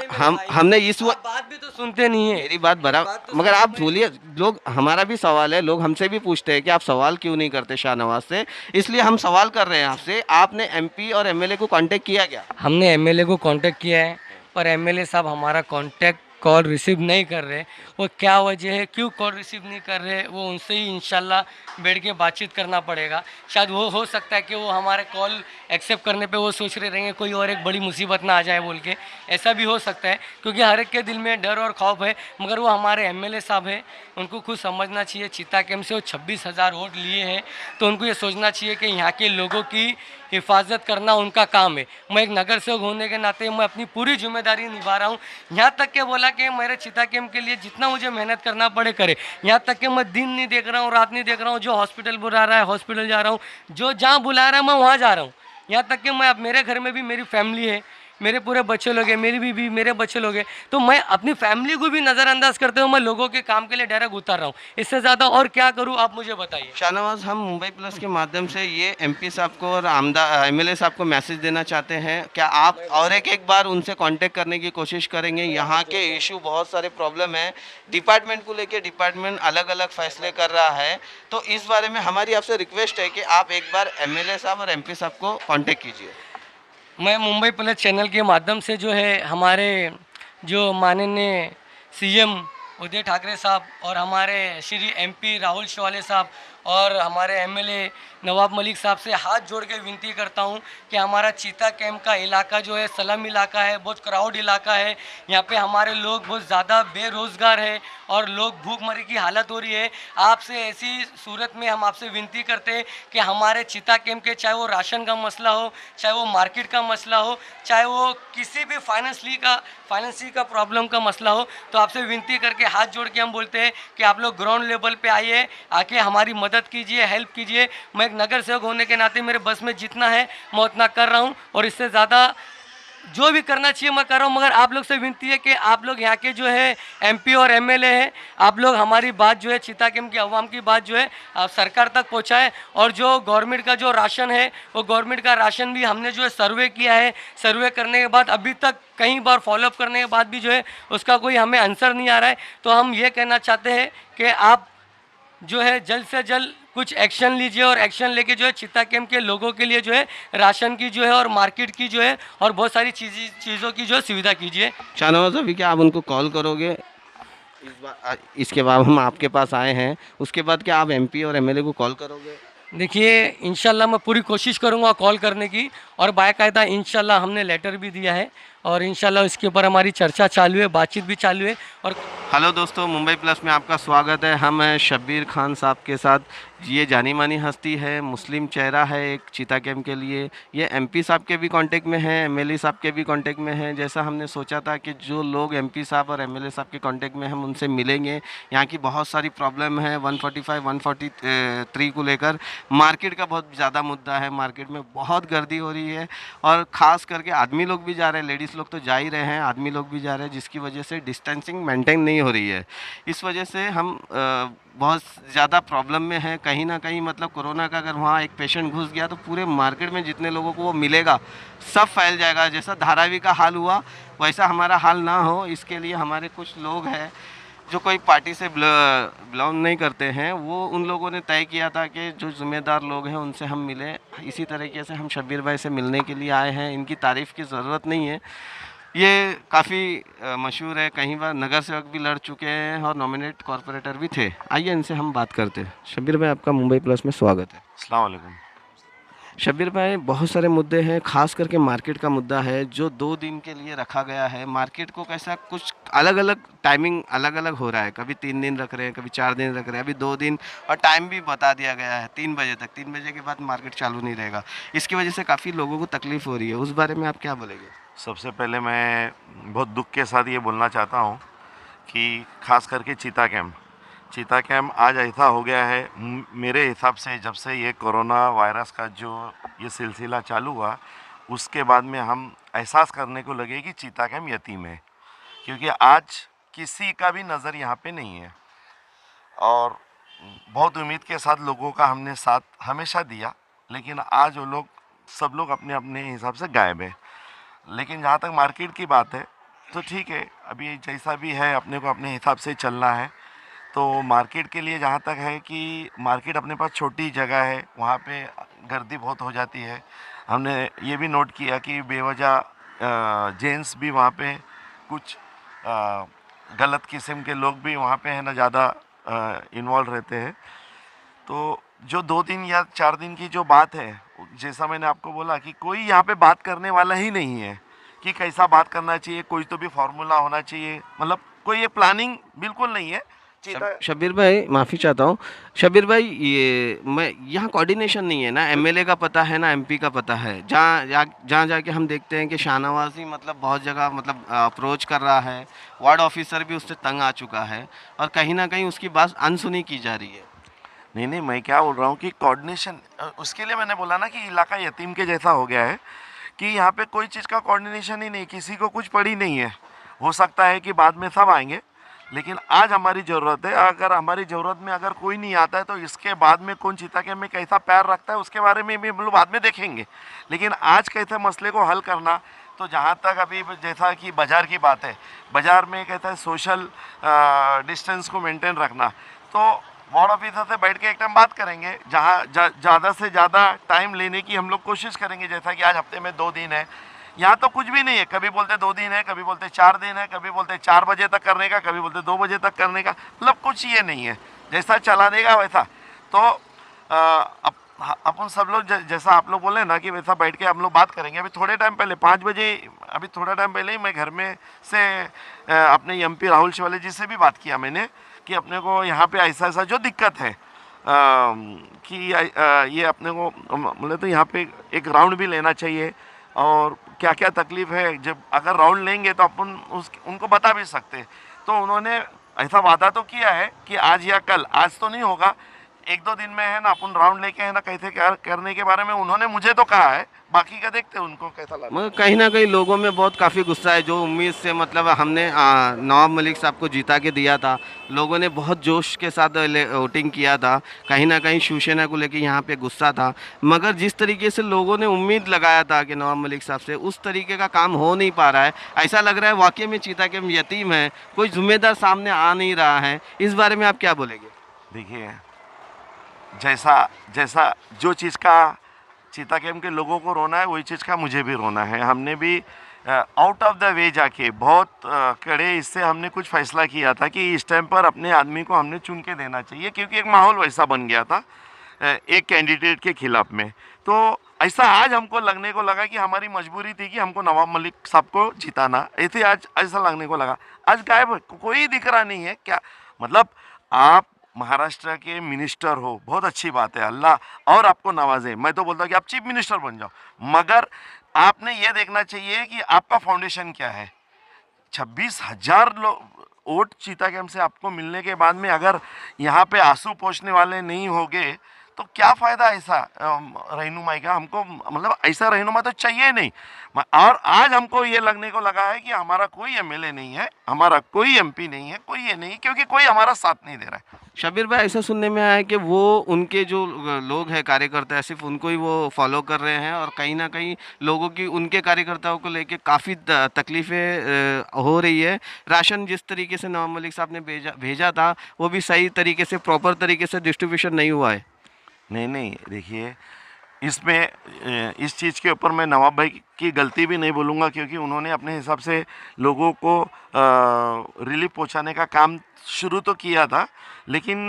हमने इस बात भी तो सुनते नहीं है। मेरी बात बराबर, मगर आप बोलिए, लोग हमारा भी सवाल है, लोग हमसे भी पूछते हैं कि आप सवाल क्यों नहीं करते शाहनवाज से, इसलिए हम सवाल कर रहे हैं आपसे। आपने एमपी और एमएलए को कांटेक्ट किया क्या? हमने एमएलए को कांटेक्ट किया है, पर एमएलए साहब हमारा कांटेक्ट कॉल रिसीव नहीं कर रहे। वो क्या वजह है, क्यों कॉल रिसीव नहीं कर रहे, वो उनसे ही इंशाल्लाह बैठ के बातचीत करना पड़ेगा। शायद वो हो सकता है कि वो हमारे कॉल एक्सेप्ट करने पे वो सोच रहे रहेंगे कोई और एक बड़ी मुसीबत ना आ जाए बोल के, ऐसा भी हो सकता है, क्योंकि हर एक के दिल में डर और खौफ है। मगर वो हमारे एमएलए साहब हैं, उनको खुद समझना चाहिए, चीता कैंप से वो 26,000 वोट लिए हैं, तो उनको ये सोचना चाहिए कि यहाँ के लोगों की हिफाजत करना उनका काम है। मैं एक नगर सेवक होने के नाते मैं अपनी पूरी जिम्मेदारी निभा रहा हूँ। यहाँ तक के बोला कि मेरे चीता कैंप के लिए जितना मुझे मेहनत करना पड़े करे। यहाँ तक कि मैं दिन नहीं देख रहा हूँ, रात नहीं देख रहा हूँ, जो हॉस्पिटल बुला रहा है हॉस्पिटल जा रहा हूँ, जो जहाँ बुला रहा है मैं वहाँ जा रहा हूँ। यहाँ तक कि मैं अब मेरे घर में भी मेरी फैमिली है, मेरे पूरे बच्चे लोग हैं, मेरी बीवी, मेरे बच्चे लोग हैं, तो मैं अपनी फैमिली को भी नज़रअंदाज करते हुए मैं लोगों के काम के लिए डायरेक्ट उतार रहा हूँ। इससे ज़्यादा और क्या करूँ आप मुझे बताइए। शाहनवाज, हम मुंबई प्लस के माध्यम से ये एमपी साहब को और एमएलए साहब को मैसेज देना चाहते हैं, क्या आप और एक बार उनसे कांटेक्ट करने की कोशिश करेंगे? यहाँ के इशू बहुत सारे प्रॉब्लम है, डिपार्टमेंट को लेके डिपार्टमेंट अलग अलग फैसले कर रहा है, तो इस बारे में हमारी आपसे रिक्वेस्ट है कि आप एक बार एमएलए साहब और एमपी साहब को कॉन्टेक्ट कीजिए। मैं मुंबई प्लस चैनल के माध्यम से जो है हमारे जो माननीय सीएम उद्धव ठाकरे साहब और हमारे श्री एमपी राहुल शवाले साहब और हमारे एमएलए नवाब मलिक साहब से हाथ जोड़ के विनती करता हूं कि हमारा चीता कैंप का इलाका जो है स्लम इलाका है, बहुत क्राउड इलाका है। यहाँ पे हमारे लोग बहुत ज़्यादा बेरोज़गार है और लोग भूखमरी की हालत हो रही है। आपसे ऐसी सूरत में हम आपसे विनती करते हैं कि हमारे चीता कैंप के, चाहे वो राशन का मसला हो, चाहे वो मार्केट का मसला हो, चाहे वो किसी भी फाइनेंसी का प्रॉब्लम का मसला हो, तो आपसे विनती करके हाथ जोड़ के हम बोलते हैं कि आप लोग ग्राउंड लेवल पे आइए, आके हमारी मदद कीजिए, हेल्प कीजिए। मैं एक नगर सेवक होने के नाते मेरे बस में जितना है मैं उतना कर रहा हूँ, और इससे ज़्यादा जो भी करना चाहिए मैं कर रहा हूँ, मगर आप लोग से विनती है कि आप लोग यहाँ के जो है एमपी और एमएलए हैं, आप लोग हमारी बात जो है चीता कैंप की अवाम की बात जो है आप सरकार तक पहुँचाएं। और जो गवर्नमेंट का जो राशन है वो गवर्नमेंट का राशन भी हमने जो है सर्वे किया है, सर्वे करने के बाद अभी तक कई बार फॉलोअप करने के बाद भी जो है उसका कोई हमें आंसर नहीं आ रहा है। तो हम ये कहना चाहते हैं कि आप जो है जल्द से जल्द कुछ एक्शन लीजिए और एक्शन लेके जो है चित्ता कैंप के लोगों के लिए जो है राशन की जो है और मार्केट की जो है और बहुत सारी चीज़ों की जो है सुविधा कीजिए। शाहनवाज अभी क्या आप उनको कॉल करोगे? इसके बाद हम आपके पास आए हैं, उसके बाद क्या आप एमपी और एमएलए को कॉल करोगे? देखिए इंशाल्लाह मैं पूरी कोशिश करूंगा कॉल करने की, और बाकायदा इंशाल्लाह हमने लेटर भी दिया है और इंशाल्लाह इसके ऊपर हमारी चर्चा चालू है, बातचीत भी चालू है। और हेलो दोस्तों, मुंबई प्लस में आपका स्वागत है। हम हैं शब्बीर खान साहब के साथ। ये जानी मानी हस्ती है, मुस्लिम चेहरा है एक चीता कैंप के लिए। ये एमपी साहब के भी कांटेक्ट में हैं, एमएलए साहब के भी कांटेक्ट में हैं। जैसा हमने सोचा था कि जो लोग एमपी साहब और एमएलए साहब के कांटेक्ट में हम उनसे मिलेंगे। यहाँ की बहुत सारी प्रॉब्लम है 145 143 को लेकर। मार्केट का बहुत ज़्यादा मुद्दा है, मार्केट में बहुत गर्दी हो रही है और ख़ास करके आदमी लोग भी जा रहे हैं, लेडीज़ लोग तो जा ही रहे हैं, आदमी लोग भी जा रहे हैं, जिसकी वजह से डिस्टेंसिंग मेंटेन नहीं हो रही है। इस वजह से हम बहुत ज़्यादा प्रॉब्लम में है। कहीं ना कहीं मतलब कोरोना का अगर वहाँ एक पेशेंट घुस गया तो पूरे मार्केट में जितने लोगों को वो मिलेगा सब फैल जाएगा। जैसा धारावी का हाल हुआ वैसा हमारा हाल ना हो, इसके लिए हमारे कुछ लोग हैं जो कोई पार्टी से बिलोंग नहीं करते हैं, वो उन लोगों ने तय किया था कि जो ज़िम्मेदार लोग हैं उनसे हम मिलें। इसी तरीके से हम शब्बीर भाई से मिलने के लिए आए हैं। इनकी तारीफ़ की ज़रूरत नहीं है, ये काफ़ी मशहूर है, कई बार नगर सेवक भी लड़ चुके हैं और नॉमिनेट कॉरपोरेटर भी थे। आइए इनसे हम बात करते हैं। शब्बीर भाई आपका मुंबई प्लस में स्वागत है। अस्सलाम वालेकुम। शब्बीर भाई बहुत सारे मुद्दे हैं, खास करके मार्केट का मुद्दा है जो 2 दिन के लिए रखा गया है। मार्केट को कैसा कुछ अलग अलग टाइमिंग अलग अलग हो रहा है, कभी 3 दिन रख रहे हैं, कभी 4 दिन रख रहे हैं, अभी 2 दिन, और टाइम भी बता दिया गया है 3 बजे तक। 3 बजे के बाद मार्केट चालू नहीं रहेगा। इसकी वजह से काफ़ी लोगों को तकलीफ़ हो रही है, उस बारे में आप क्या बोलेंगे? सबसे पहले मैं बहुत दुख के साथ ये बोलना चाहता हूँ कि ख़ास करके चीता कैंप आज ऐसा हो गया है, मेरे हिसाब से जब से ये कोरोना वायरस का जो ये सिलसिला चालू हुआ उसके बाद में हम एहसास करने को लगे कि चीता कैंप यतीम है, क्योंकि आज किसी का भी नज़र यहाँ पे नहीं है। और बहुत उम्मीद के साथ लोगों का हमने साथ हमेशा दिया, लेकिन आज वो लोग सब लोग अपने अपने हिसाब से गायब है। लेकिन जहाँ तक मार्केट की बात है तो ठीक है, अभी जैसा भी है अपने को अपने हिसाब से चलना है। तो मार्केट के लिए जहाँ तक है कि मार्केट अपने पास छोटी जगह है, वहाँ पे गर्दी बहुत हो जाती है। हमने ये भी नोट किया कि बेवजह जेंट्स भी वहाँ पे कुछ गलत किस्म के लोग भी वहाँ पे है ना ज़्यादा इन्वॉल्व रहते हैं। तो जो 2 दिन या 4 दिन की जो बात है, जैसा मैंने आपको बोला कि कोई यहाँ पे बात करने वाला ही नहीं है कि कैसा बात करना चाहिए, कोई तो भी फार्मूला होना चाहिए, मतलब कोई ये प्लानिंग बिल्कुल नहीं है। शब्बीर भाई माफ़ी चाहता हूँ। शब्बीर भाई ये मैं यहाँ कोऑर्डिनेशन नहीं है ना, एमएलए का पता है ना एमपी का पता है। जहाँ जाके हम देखते हैं कि शाहनवाज ही मतलब बहुत जगह मतलब अप्रोच कर रहा है, वार्ड ऑफिसर भी उससे तंग आ चुका है और कहीं ना कहीं उसकी बात अनसुनी की जा रही है। नहीं, मैं क्या बोल रहा हूँ कि कोऑर्डिनेशन, उसके लिए मैंने बोला ना कि इलाका यतीम के जैसा हो गया है कि यहाँ पे कोई चीज़ का कोऑर्डिनेशन ही नहीं, किसी को कुछ पड़ी नहीं है। हो सकता है कि बाद में सब आएंगे, लेकिन आज हमारी ज़रूरत है। अगर हमारी ज़रूरत में अगर कोई नहीं आता है तो इसके बाद में कौन चीता कैंप में कैसा पैर रखता है उसके बारे में भी हम लोग बाद में देखेंगे। लेकिन आज कैसे मसले को हल करना, तो जहाँ तक अभी जैसा कि बाज़ार की बात है, बाज़ार में कहता है सोशल डिस्टेंस को मेंटेन रखना, तो वार्ड ऑफिसर से बैठ के एक टाइम बात करेंगे, जहाँ ज़्यादा से ज़्यादा टाइम लेने की हम लोग कोशिश करेंगे। जैसा कि आज हफ्ते में 2 दिन है, यहाँ तो कुछ भी नहीं है, कभी बोलते 2 दिन है, कभी बोलते 4 दिन है, कभी बोलते 4 बजे तक करने का, कभी बोलते 2 बजे तक करने का, मतलब कुछ ये नहीं है, जैसा चला देगा वैसा। तो अपन सब लोग जैसा आप लोग बोले ना कि वैसा बैठ के हम लोग बात करेंगे। अभी थोड़े टाइम पहले 5 बजे, अभी थोड़ा टाइम पहले ही मैं घर में से अपने एमपी राहुल शिवाले जी से भी बात किया मैंने कि अपने को यहाँ पे ऐसा जो दिक्कत है कि ये अपने को बोले तो यहाँ पे एक राउंड भी लेना चाहिए और क्या क्या तकलीफ़ है, जब अगर राउंड लेंगे तो अपन उनको बता भी सकते। तो उन्होंने ऐसा वादा तो किया है कि आज या कल, आज तो नहीं होगा, एक दो दिन में है ना अपन राउंड लेके है ना कैसे करने के बारे में उन्होंने मुझे तो कहा है, बाकी का देखते हैं उनको कैसा लगा। मगर कहीं ना कहीं लोगों में बहुत काफ़ी गुस्सा है, जो उम्मीद से मतलब हमने नवाब मलिक साहब को जीता के दिया था, लोगों ने बहुत जोश के साथ वोटिंग किया था, कहीं ना कहीं शिवसेना को लेके यहाँ पे गुस्सा था। मगर जिस तरीके से लोगों ने उम्मीद लगाया था कि नवाब मलिक साहब से, उस तरीके का काम हो नहीं पा रहा है। ऐसा लग रहा है वाकई में चीता के यतीम है, कोई जिम्मेदार सामने आ नहीं रहा है। इस बारे में आप क्या बोलेंगे? देखिए, जैसा जैसा जो चीज़ का चीता कैंप के लोगों को रोना है वही चीज़ का मुझे भी रोना है। हमने भी आउट ऑफ द वे जाके बहुत कड़े इससे हमने कुछ फैसला किया था कि इस टाइम पर अपने आदमी को हमने चुन के देना चाहिए, क्योंकि एक माहौल वैसा बन गया था एक कैंडिडेट के खिलाफ में। तो ऐसा आज हमको लगने को लगा कि हमारी मजबूरी थी कि हमको नवाब मलिक साहब को जिताना, ऐसे आज ऐसा लगने को लगा। आज गायब कोई दिख रहा नहीं है क्या? मतलब आप महाराष्ट्र के मिनिस्टर हो, बहुत अच्छी बात है, अल्लाह और आपको नवाजे। मैं तो बोलता हूँ कि आप चीफ मिनिस्टर बन जाओ, मगर आपने ये देखना चाहिए कि आपका फाउंडेशन क्या है। 26,000 वोट चीता कैंप से आपको मिलने के बाद में अगर यहाँ पे आंसू पोंछने वाले नहीं होंगे तो क्या फ़ायदा ऐसा रहनुमाई का? हमको मतलब ऐसा रहनुमा तो चाहिए नहीं। और आज हमको ये लगने को लगा है कि हमारा कोई एमएलए नहीं है, हमारा कोई एमपी नहीं है, कोई ये नहीं, क्योंकि कोई हमारा साथ नहीं दे रहा है। शबीर भाई, ऐसा सुनने में आया है कि वो उनके जो लोग हैं कार्यकर्ता है, सिर्फ उनको ही वो फॉलो कर रहे हैं, और कहीं ना कहीं लोगों की उनके कार्यकर्ताओं को लेके काफ़ी तकलीफ़ें हो रही है। राशन जिस तरीके से नवाब मलिक साहब ने भेजा था वो भी सही तरीके से, प्रॉपर तरीके से डिस्ट्रीब्यूशन नहीं हुआ है। नहीं, देखिए, इसमें इस चीज़ के ऊपर मैं नवाब भाई की गलती भी नहीं बोलूँगा, क्योंकि उन्होंने अपने हिसाब से लोगों को रिलीफ पहुंचाने का काम शुरू तो किया था, लेकिन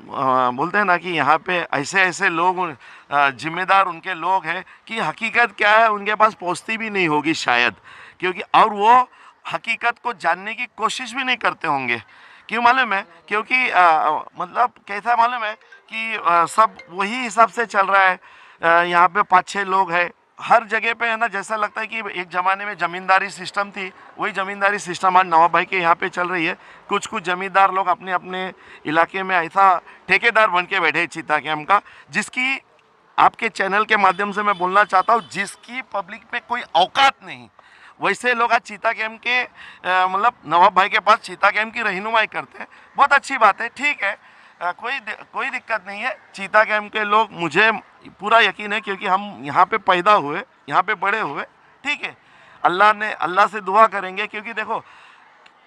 बोलते हैं ना कि यहाँ पे ऐसे ऐसे लोग जिम्मेदार उनके लोग हैं कि हकीकत क्या है उनके पास पहुँचती भी नहीं होगी शायद, क्योंकि और वो हकीकत को जानने की कोशिश भी नहीं करते होंगे। क्यों मालूम है? क्योंकि मतलब कैसा मालूम है कि सब वही हिसाब से चल रहा है। यहाँ पे 5-6 लोग हैं हर जगह पे, है ना। जैसा लगता है कि एक ज़माने में ज़मींदारी सिस्टम थी, वही ज़मींदारी सिस्टम आज नवाब भाई के यहाँ पे चल रही है। कुछ ज़मींदार लोग अपने अपने इलाके में ऐसा ठेकेदार बन के बैठे चीता कैंप का, जिसकी आपके चैनल के माध्यम से मैं बोलना चाहता हूँ, जिसकी पब्लिक में कोई औकात नहीं, वैसे लोग आज चीता कैंप के मतलब नवाब भाई के पास चीता कैंप की रहनुमाई करते हैं। बहुत अच्छी बात है, ठीक है, कोई दिक्कत नहीं है। चीता कैंप के लोग, मुझे पूरा यकीन है, क्योंकि हम यहाँ पे पैदा हुए, यहाँ पे बड़े हुए, ठीक है। अल्लाह से दुआ करेंगे, क्योंकि देखो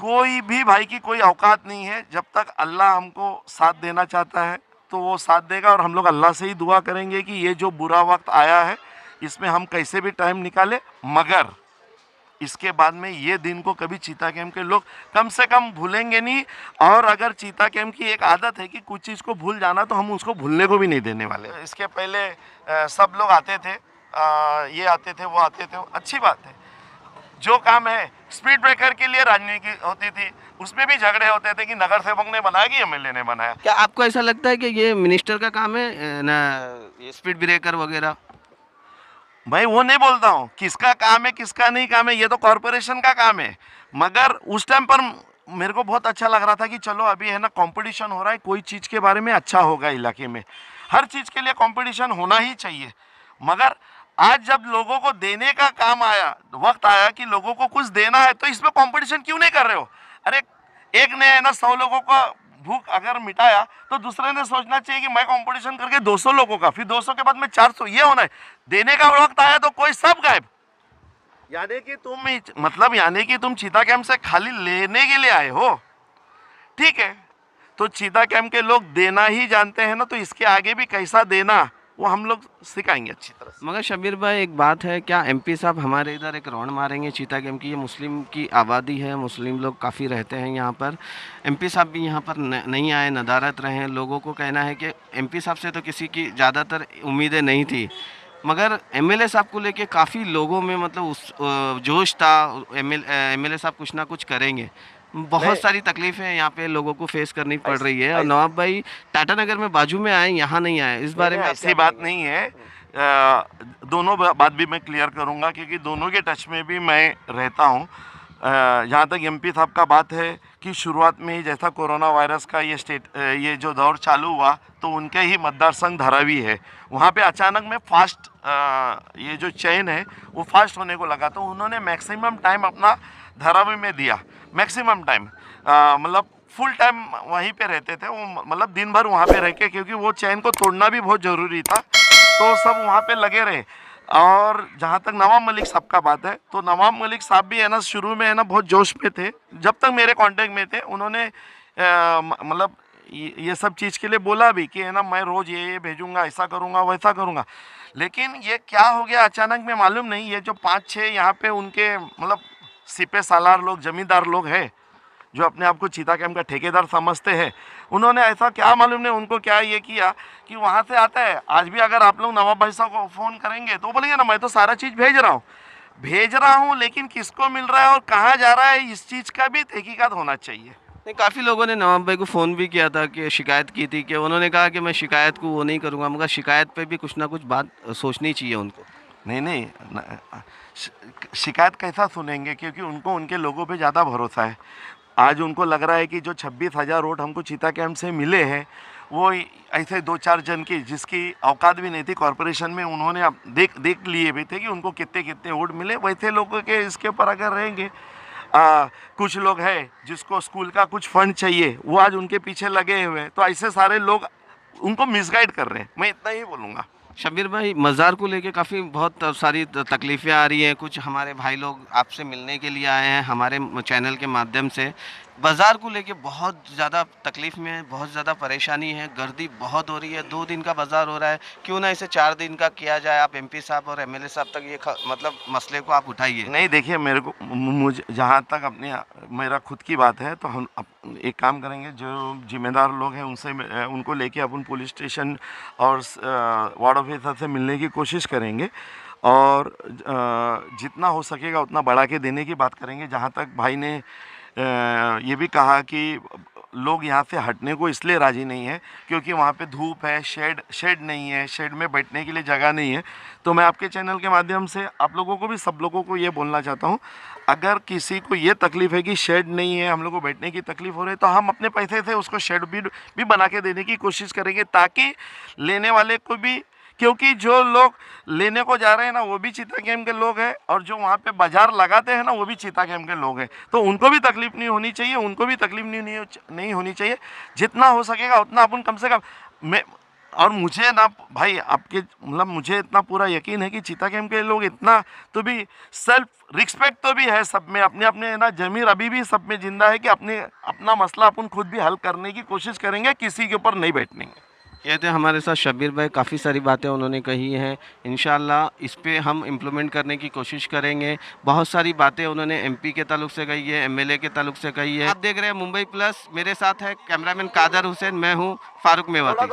कोई भी भाई की कोई औकात नहीं है। जब तक अल्लाह हमको साथ देना चाहता है तो वो साथ देगा, और हम लोग अल्लाह से ही दुआ करेंगे कि ये जो बुरा वक्त आया है इसमें हम कैसे भी टाइम निकालें, मगर इसके बाद में ये दिन को कभी चीता कैंप के लोग कम से कम भूलेंगे नहीं। और अगर चीता कैंप की एक आदत है कि कुछ चीज़ को भूल जाना, तो हम उसको भूलने को भी नहीं देने वाले। इसके पहले सब लोग आते थे, ये आते थे, वो आते थे, अच्छी बात है। जो काम है स्पीड ब्रेकर के लिए राजनीति होती थी, उसमें भी झगड़े होते थे कि नगर सेवक ने बनाया कि एमएलए ने बनाया। क्या आपको ऐसा लगता है कि ये मिनिस्टर का काम है ना, ये स्पीड ब्रेकर वगैरह? भाई वो नहीं बोलता हूँ किसका काम है किसका नहीं काम है, ये तो कॉरपोरेशन का काम है। मगर उस टाइम पर मेरे को बहुत अच्छा लग रहा था कि चलो अभी है ना कंपटीशन हो रहा है, कोई चीज़ के बारे में अच्छा होगा इलाके में। हर चीज़ के लिए कंपटीशन होना ही चाहिए। मगर आज जब लोगों को देने का काम आया, वक्त आया कि लोगों को कुछ देना है, तो इसमें कंपटीशन क्यों नहीं कर रहे हो? अरे एक ने है ना 100 लोगों का भूख अगर मिटाया, तो दूसरे ने सोचना चाहिए कि मैं कंपटीशन करके 200 लोगों का, फिर 200 के बाद में 400, ये होना है। देने का वक्त आया तो कोई सब गायब। यानी कि तुम चीता कैंप से खाली लेने के लिए आए हो, ठीक है। तो चीता कैंप के लोग देना ही जानते हैं ना, तो इसके आगे भी कैसा देना वो हम लोग सिखाएंगे अच्छी तरह से। मगर शबीर भाई, एक बात है, क्या एमपी साहब हमारे इधर एक राउंड मारेंगे चीता कैंप की? ये मुस्लिम की आबादी है, मुस्लिम लोग काफ़ी रहते हैं यहाँ पर। एमपी साहब भी यहाँ पर नहीं आए, नदारत रहे। लोगों को कहना है कि एमपी साहब से तो किसी की ज़्यादातर उम्मीदें नहीं थी, मगर एमएलए साहब को लेके काफ़ी लोगों में मतलब उस जोश था, एमएलए साहब कुछ ना कुछ करेंगे। बहुत सारी तकलीफें यहाँ पे लोगों को फेस करनी पड़ रही है। और नवाब भाई टाटा नगर में बाजू में आए, यहाँ नहीं आए, इस बारे में ऐसी बात नहीं है। दोनों बात भी मैं क्लियर करूँगा, क्योंकि दोनों के टच में भी मैं रहता हूँ। जहाँ तक एमपी साहब का बात है कि शुरुआत में ही जैसा कोरोना वायरस का ये जो दौर चालू हुआ तो उनके ही मतदार संघ धारावी है, वहाँ पे अचानक में फास्ट ये जो चयन है वो फास्ट होने को लगा, तो उन्होंने मैक्सिमम टाइम अपना धारावी में दिया। मैक्सिमम टाइम मतलब फुल टाइम वहीं पे रहते थे वो, मतलब दिन भर वहाँ पे रह के, क्योंकि वो चैन को तोड़ना भी बहुत ज़रूरी था, तो सब वहाँ पे लगे रहे। और जहाँ तक नवाब मलिक साहब का बात है तो नवाब मलिक साहब भी है ना शुरू में है ना बहुत जोश में थे, जब तक मेरे कांटेक्ट में थे उन्होंने मतलब ये सब चीज़ के लिए बोला भी कि है ना मैं रोज़ ये भेजूँगा, ऐसा करूँगा वैसा करूँगा, लेकिन ये क्या हो गया अचानक में मालूम नहीं। ये जो 5-6 यहाँ पे उनके मतलब सिपे सालार लोग, जमींदार लोग हैं जो अपने आप को चीता कैंप का ठेकेदार समझते हैं, उन्होंने ऐसा क्या मालूम नहीं उनको क्या ये किया कि वहाँ से आता है। आज भी अगर आप लोग नवाब भाई साहब को फ़ोन करेंगे तो बोलेंगे ना मैं तो सारा चीज़ भेज रहा हूँ लेकिन किसको मिल रहा है और कहाँ जा रहा है इस चीज़ का भी तहकीकात होना चाहिए। नहीं, काफ़ी लोगों ने नवाब भाई को फ़ोन भी किया था कि शिकायत की थी, कि उन्होंने कहा कि मैं शिकायत को वो नहीं करूँगा, मगर शिकायत पे भी कुछ ना कुछ बात सोचनी चाहिए उनको। नहीं शिकायत कैसा सुनेंगे, क्योंकि उनको उनके लोगों पे ज़्यादा भरोसा है। आज उनको लग रहा है कि जो 26,000 वोट हमको चीता कैंप से मिले हैं वो ऐसे 2-4 जन की जिसकी औकात भी नहीं थी कॉरपोरेशन में, उन्होंने अब देख लिए भी थे कि उनको कितने कितने वोट मिले। वैसे लोगों के इसके ऊपर अगर रहेंगे कुछ लोग हैं जिसको स्कूल का कुछ फंड चाहिए वो आज उनके पीछे लगे हुए हैं, तो ऐसे सारे लोग उनको मिसगाइड कर रहे हैं, मैं इतना ही बोलूँगा। शब्बीर भाई, मज़ार को लेके काफ़ी बहुत सारी तकलीफ़ें आ रही हैं, कुछ हमारे भाई लोग आपसे मिलने के लिए आए हैं हमारे चैनल के माध्यम से। बाज़ार को लेके बहुत ज़्यादा तकलीफ़ में है, बहुत ज़्यादा परेशानी है, गर्दी बहुत हो रही है, 2 दिन का बाज़ार हो रहा है, क्यों ना इसे 4 दिन का किया जाए। आप एमपी साहब और एमएलए साहब तक ये मतलब मसले को आप उठाइए। नहीं देखिए, मुझे जहाँ तक मेरा खुद की बात है तो हम एक काम करेंगे, जो जिम्मेदार लोग हैं उनसे उनको लेके अपन पुलिस स्टेशन और वार्ड ऑफिसर से मिलने की कोशिश करेंगे और जितना हो सकेगा उतना बढ़ा के देने की बात करेंगे। जहाँ तक भाई ने ये भी कहा कि लोग यहाँ से हटने को इसलिए राज़ी नहीं है क्योंकि वहाँ पे धूप है, शेड नहीं है, शेड में बैठने के लिए जगह नहीं है। तो मैं आपके चैनल के माध्यम से आप लोगों को भी, सब लोगों को ये बोलना चाहता हूँ, अगर किसी को ये तकलीफ़ है कि शेड नहीं है, हम लोग को बैठने की तकलीफ़ हो रही है, तो हम अपने पैसे से उसको शेड भी बना के देने की कोशिश करेंगे, ताकि लेने वाले को भी, क्योंकि जो लोग लेने को जा रहे हैं ना वो भी चीता कैंप के लोग हैं और जो वहाँ पे बाज़ार लगाते हैं ना वो भी चीता कैंप के लोग हैं, तो उनको भी तकलीफ़ नहीं होनी चाहिए, उनको भी तकलीफ़ नहीं होनी चाहिए। जितना हो सकेगा उतना अपन कम से कम और मुझे ना भाई आपके मतलब मुझे इतना पूरा यकीन है कि चीता कैंप के लोग इतना तो भी सेल्फ रिस्पेक्ट तो भी है सब में, अपने अपने ना ज़मीर अभी भी सब में ज़िंदा है कि अपना मसला अपन खुद भी हल करने की कोशिश करेंगे, किसी के ऊपर नहीं बैठेंगे। ये थे हमारे साथ शब्बीर भाई, काफ़ी सारी बातें उन्होंने कही हैं, इंशाल्लाह इस पे हम इम्प्लीमेंट करने की कोशिश करेंगे। बहुत सारी बातें उन्होंने एमपी के ताल्लुक से कही है, एमएलए के ताल्लुक से कही है। आप देख रहे हैं मुंबई प्लस, मेरे साथ है कैमरामैन कादर हुसैन, मैं हूँ फारूक मेवाती।